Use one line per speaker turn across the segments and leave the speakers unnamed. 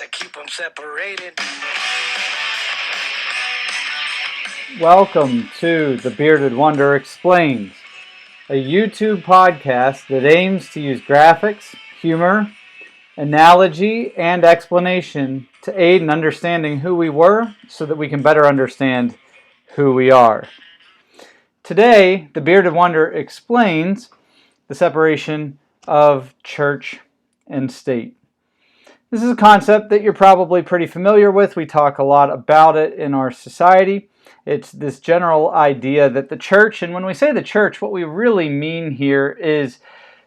Gotta keep them separated.
Welcome to The Bearded Wonder Explains, a YouTube podcast that aims to use graphics, humor, analogy, and explanation to aid in understanding who we were so that we can better understand who we are. Today, The Bearded Wonder explains the separation of church and state. This is a concept that you're probably pretty familiar with. We talk a lot about it in our society. It's this general idea that the church, and when we say the church, what we really mean here is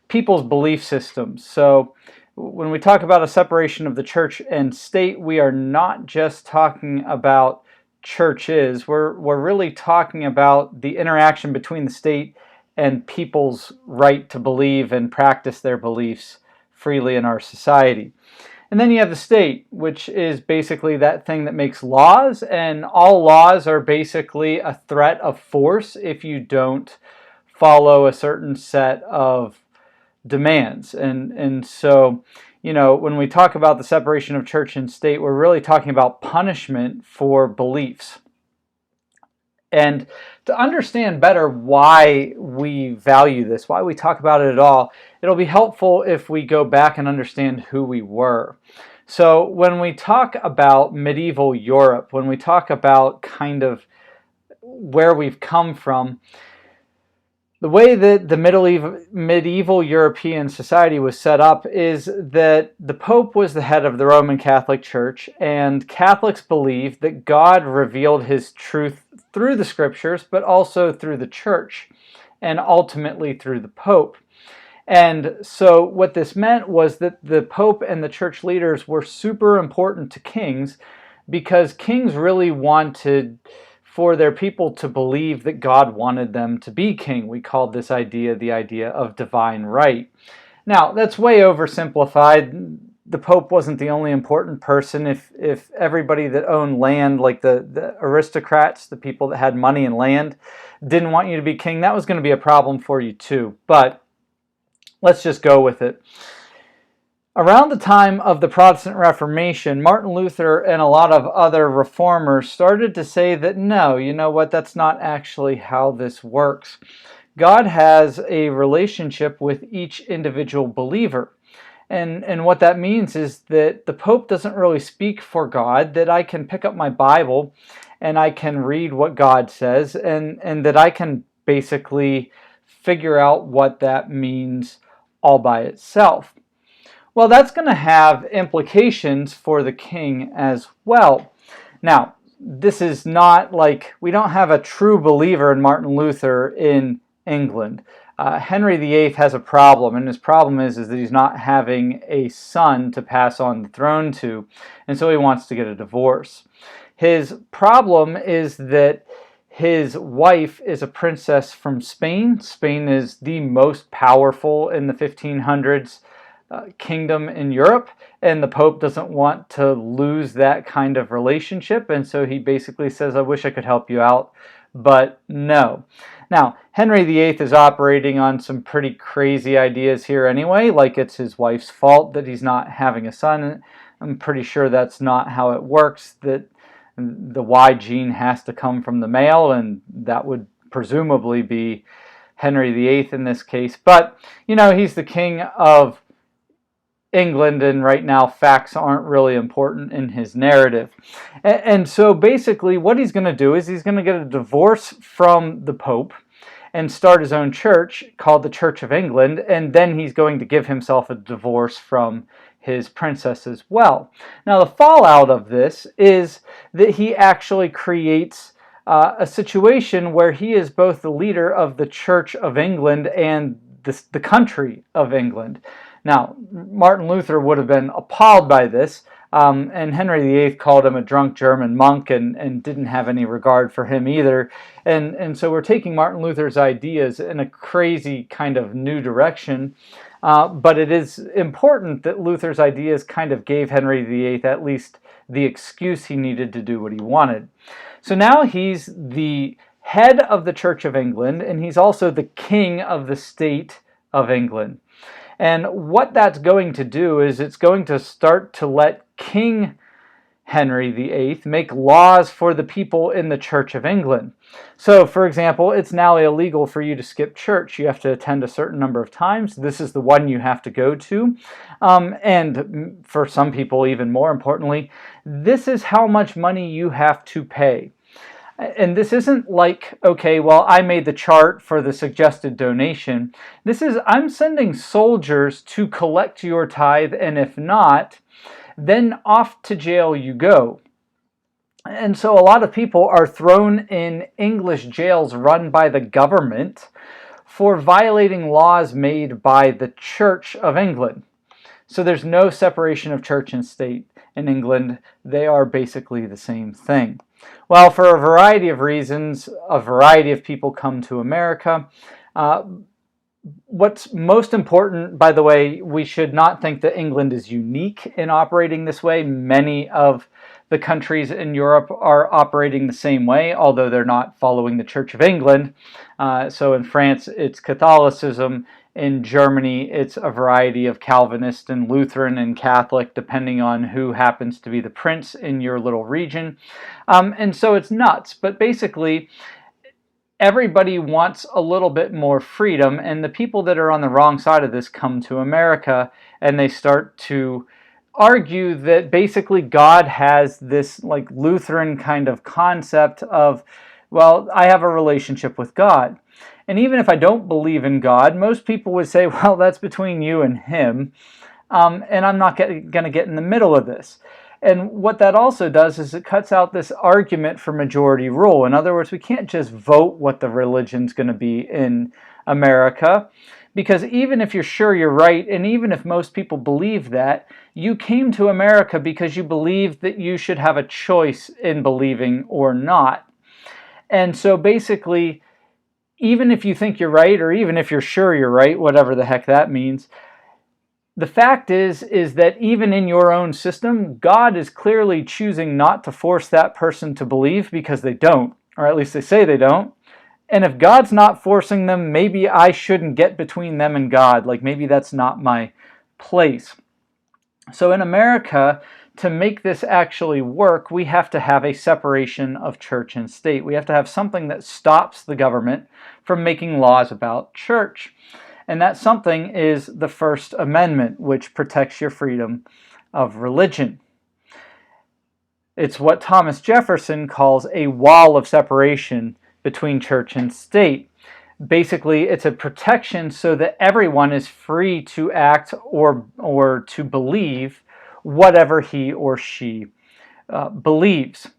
people's belief systems. So when we talk about a separation of the church and state, we are not just talking about churches. We're really talking about the interaction between the state and people's right to believe and practice their beliefs freely in our society. And then you have the state, which is basically that thing that makes laws, and all laws are basically a threat of force if you don't follow a certain set of demands. And so, when we talk about the separation of church and state, we're really talking about punishment for beliefs. And to understand better why we value this, why we talk about it at all, it'll be helpful if we go back and understand who we were. So when we talk about medieval Europe, when we talk about kind of where we've come from, the way that the medieval European society was set up is that the Pope was the head of the Roman Catholic Church, and Catholics believed that God revealed his truth through the scriptures, but also through the church, and ultimately through the Pope. And so what this meant was that the Pope and the church leaders were super important to kings, because kings really wanted for their people to believe that God wanted them to be king. We called this idea the idea of divine right. Now, that's way oversimplified. The Pope wasn't the only important person. If everybody that owned land, like the aristocrats, the people that had money and land, didn't want you to be king, that was going to be a problem for you too. But let's just go with it. Around the time of the Protestant Reformation, Martin Luther and a lot of other reformers started to say that no, you know what, that's not actually how this works. God has a relationship with each individual believer. And what that means is that the Pope doesn't really speak for God, that I can pick up my Bible and I can read what God says, and that I can basically figure out what that means all by itself. Well, that's going to have implications for the king as well. Now, this is not like, we don't have a true believer in Martin Luther in England. Henry VIII has a problem, and his problem is that he's not having a son to pass on the throne to, and so he wants to get a divorce. His problem is that his wife is a princess from Spain. Spain is the most powerful in the 1500s kingdom in Europe, and the Pope doesn't want to lose that kind of relationship, and so he basically says, I wish I could help you out, but no. Now, Henry VIII is operating on some pretty crazy ideas here anyway, like it's his wife's fault that he's not having a son. I'm pretty sure that's not how it works, that the Y gene has to come from the male, and that would presumably be Henry VIII in this case. But, he's the king of England, and right now facts aren't really important in his narrative. And so basically what he's going to do is he's going to get a divorce from the Pope and start his own church called the Church of England, and then he's going to give himself a divorce from his princess as well. Now, the fallout of this is that he actually creates a situation where he is both the leader of the Church of England and the country of England. Now, Martin Luther would have been appalled by this, and Henry VIII called him a drunk German monk and didn't have any regard for him either. And so we're taking Martin Luther's ideas in a crazy kind of new direction, but it is important that Luther's ideas kind of gave Henry VIII at least the excuse he needed to do what he wanted. So now he's the head of the Church of England, and he's also the king of the state of England. And what that's going to do is it's going to start to let King Henry VIII make laws for the people in the Church of England. So, for example, it's now illegal for you to skip church. You have to attend a certain number of times. This is the one you have to go to. And for some people, even more importantly, this is how much money you have to pay. And this isn't like, okay, well, I made the chart for the suggested donation. This is, I'm sending soldiers to collect your tithe, and if not, then off to jail you go. And so a lot of people are thrown in English jails run by the government for violating laws made by the Church of England. So there's no separation of church and state in England. They are basically the same thing. Well, for a variety of reasons, a variety of people come to America. What's most important, by the way, we should not think that England is unique in operating this way. Many of the countries in Europe are operating the same way, although they're not following the Church of England. So in France, it's Catholicism. In Germany, it's a variety of Calvinist and Lutheran and Catholic, depending on who happens to be the prince in your little region. And so it's nuts. But basically, everybody wants a little bit more freedom, and the people that are on the wrong side of this come to America, and they start to argue that basically God has this like Lutheran kind of concept of, well, I have a relationship with God. And even if I don't believe in God, most people would say, well, that's between you and him, and I'm not going to get in the middle of this. And what that also does is it cuts out this argument for majority rule. In other words, we can't just vote what the religion's going to be in America, because even if you're sure you're right, and even if most people believe that, you came to America because you believed that you should have a choice in believing or not. And so basically, even if you think you're right, or even if you're sure you're right, whatever the heck that means, the fact is that even in your own system, God is clearly choosing not to force that person to believe because they don't, or at least they say they don't. And if God's not forcing them, maybe I shouldn't get between them and God. Like maybe that's not my place. So in America, to make this actually work, we have to have a separation of church and state. We have to have something that stops the government from making laws about church. And that something is the First Amendment, which protects your freedom of religion. It's what Thomas Jefferson calls a wall of separation between church and state. Basically, it's a protection so that everyone is free to act or to believe whatever he or she believes.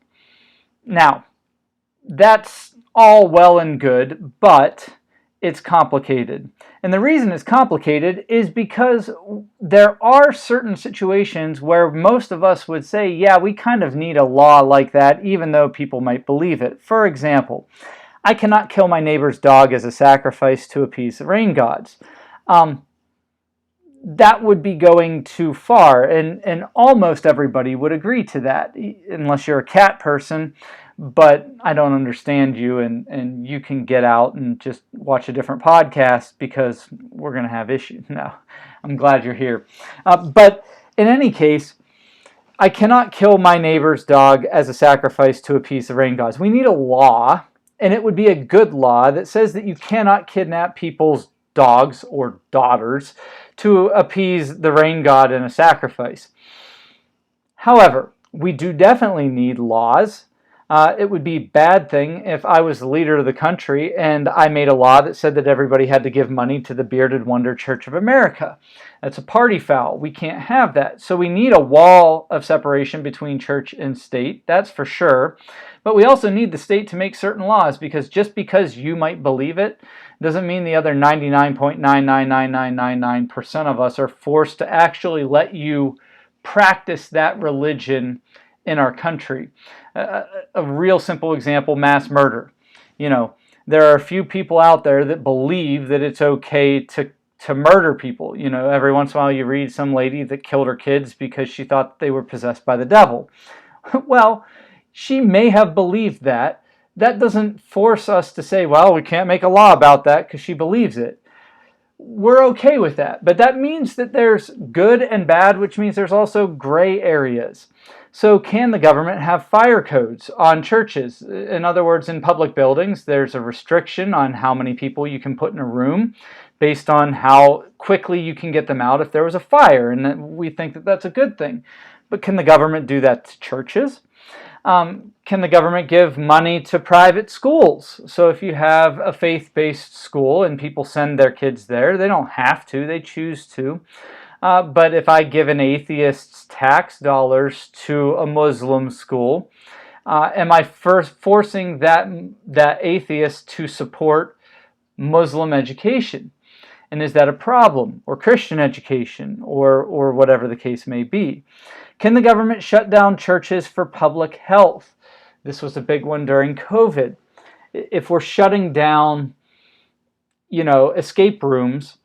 Now, that's all well and good, but it's complicated. And the reason it's complicated is because there are certain situations where most of us would say, yeah, we kind of need a law like that, even though people might believe it. For example, I cannot kill my neighbor's dog as a sacrifice to appease the rain gods. That would be going too far, and almost everybody would agree to that, unless you're a cat person. But I don't understand you, and you can get out and just watch a different podcast because we're going to have issues. No, I'm glad you're here. But in any case, I cannot kill my neighbor's dog as a sacrifice to appease the rain gods. We need a law, and it would be a good law that says that you cannot kidnap people's dogs or daughters to appease the rain god in a sacrifice. However, we do definitely need laws. It would be a bad thing if I was the leader of the country and I made a law that said that everybody had to give money to the Bearded Wonder Church of America. That's a party foul. We can't have that. So we need a wall of separation between church and state, that's for sure. But we also need the state to make certain laws, because just because you might believe it doesn't mean the other 99.999999% of us are forced to actually let you practice that religion in our country. A real simple example, mass murder. You know, there are a few people out there that believe that it's okay to murder people. You know, every once in a while you read some lady that killed her kids because she thought they were possessed by the devil. Well, she may have believed that. That doesn't force us to say, well, we can't make a law about that because she believes it. we're okay with that. But that means that there's good and bad, which means there's also gray areas. So can the government have fire codes on churches? In other words, in public buildings, there's a restriction on how many people you can put in a room based on how quickly you can get them out if there was a fire, and we think that that's a good thing. But can the government do that to churches? Can the government give money to private schools? So if you have a faith-based school and people send their kids there, they don't have to, they choose to. But if I give an atheist's tax dollars to a Muslim school, am I first forcing that atheist to support Muslim education? And is that a problem? Or Christian education, or whatever the case may be? Can the government shut down churches for public health? This was a big one during COVID. If we're shutting down, escape rooms,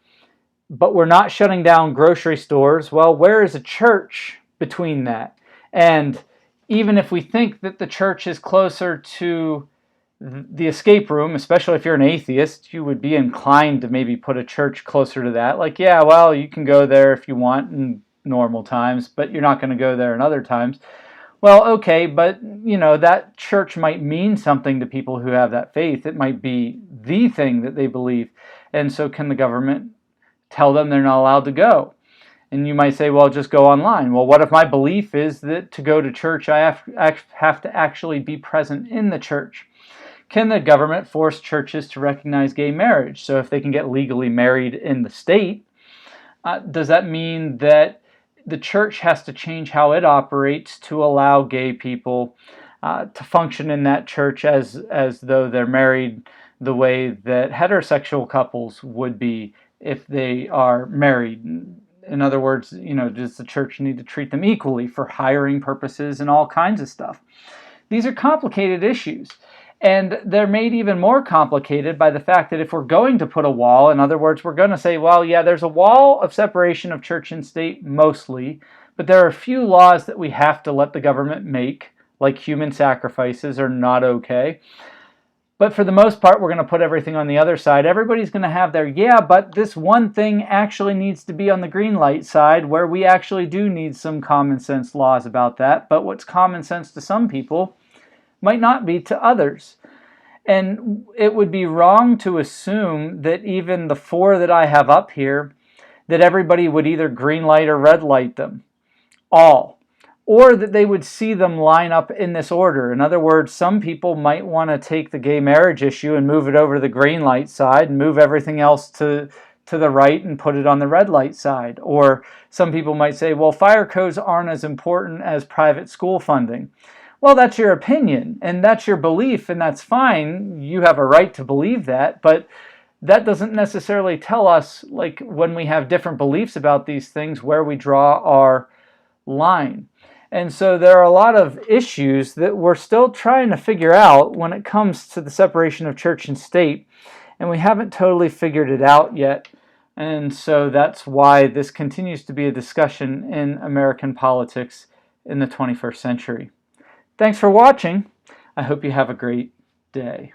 but we're not shutting down grocery stores, well, where is a church between that? And even if we think that the church is closer to the escape room, especially if you're an atheist, you would be inclined to maybe put a church closer to that. Like, yeah, well, you can go there if you want in normal times, but you're not going to go there in other times. Well, okay, but, that church might mean something to people who have that faith. It might be the thing that they believe. And so can the government tell them they're not allowed to go? And you might say, well, just go online. Well, what if my belief is that to go to church, I have to actually be present in the church? Can the government force churches to recognize gay marriage? So if they can get legally married in the state, does that mean that the church has to change how it operates to allow gay people to function in that church as though they're married the way that heterosexual couples would be if they are married? In other words, does the church need to treat them equally for hiring purposes and all kinds of stuff? These are complicated issues. And they're made even more complicated by the fact that if we're going to put a wall, in other words, we're going to say, well, yeah, there's a wall of separation of church and state mostly, but there are a few laws that we have to let the government make, like human sacrifices are not okay. But for the most part, we're going to put everything on the other side. Everybody's going to have their, yeah, but this one thing actually needs to be on the green light side, where we actually do need some common sense laws about that. But what's common sense to some people might not be to others. And it would be wrong to assume that even the 4 that I have up here, that everybody would either green light or red light them, all, or that they would see them line up in this order. In other words, some people might want to take the gay marriage issue and move it over to the green light side and move everything else to the right and put it on the red light side. Or some people might say, well, fire codes aren't as important as private school funding. Well, that's your opinion, and that's your belief, and that's fine. You have a right to believe that, but that doesn't necessarily tell us, like, when we have different beliefs about these things, where we draw our line. And so there are a lot of issues that we're still trying to figure out when it comes to the separation of church and state, and we haven't totally figured it out yet. And so that's why this continues to be a discussion in American politics in the 21st century. Thanks for watching. I hope you have a great day.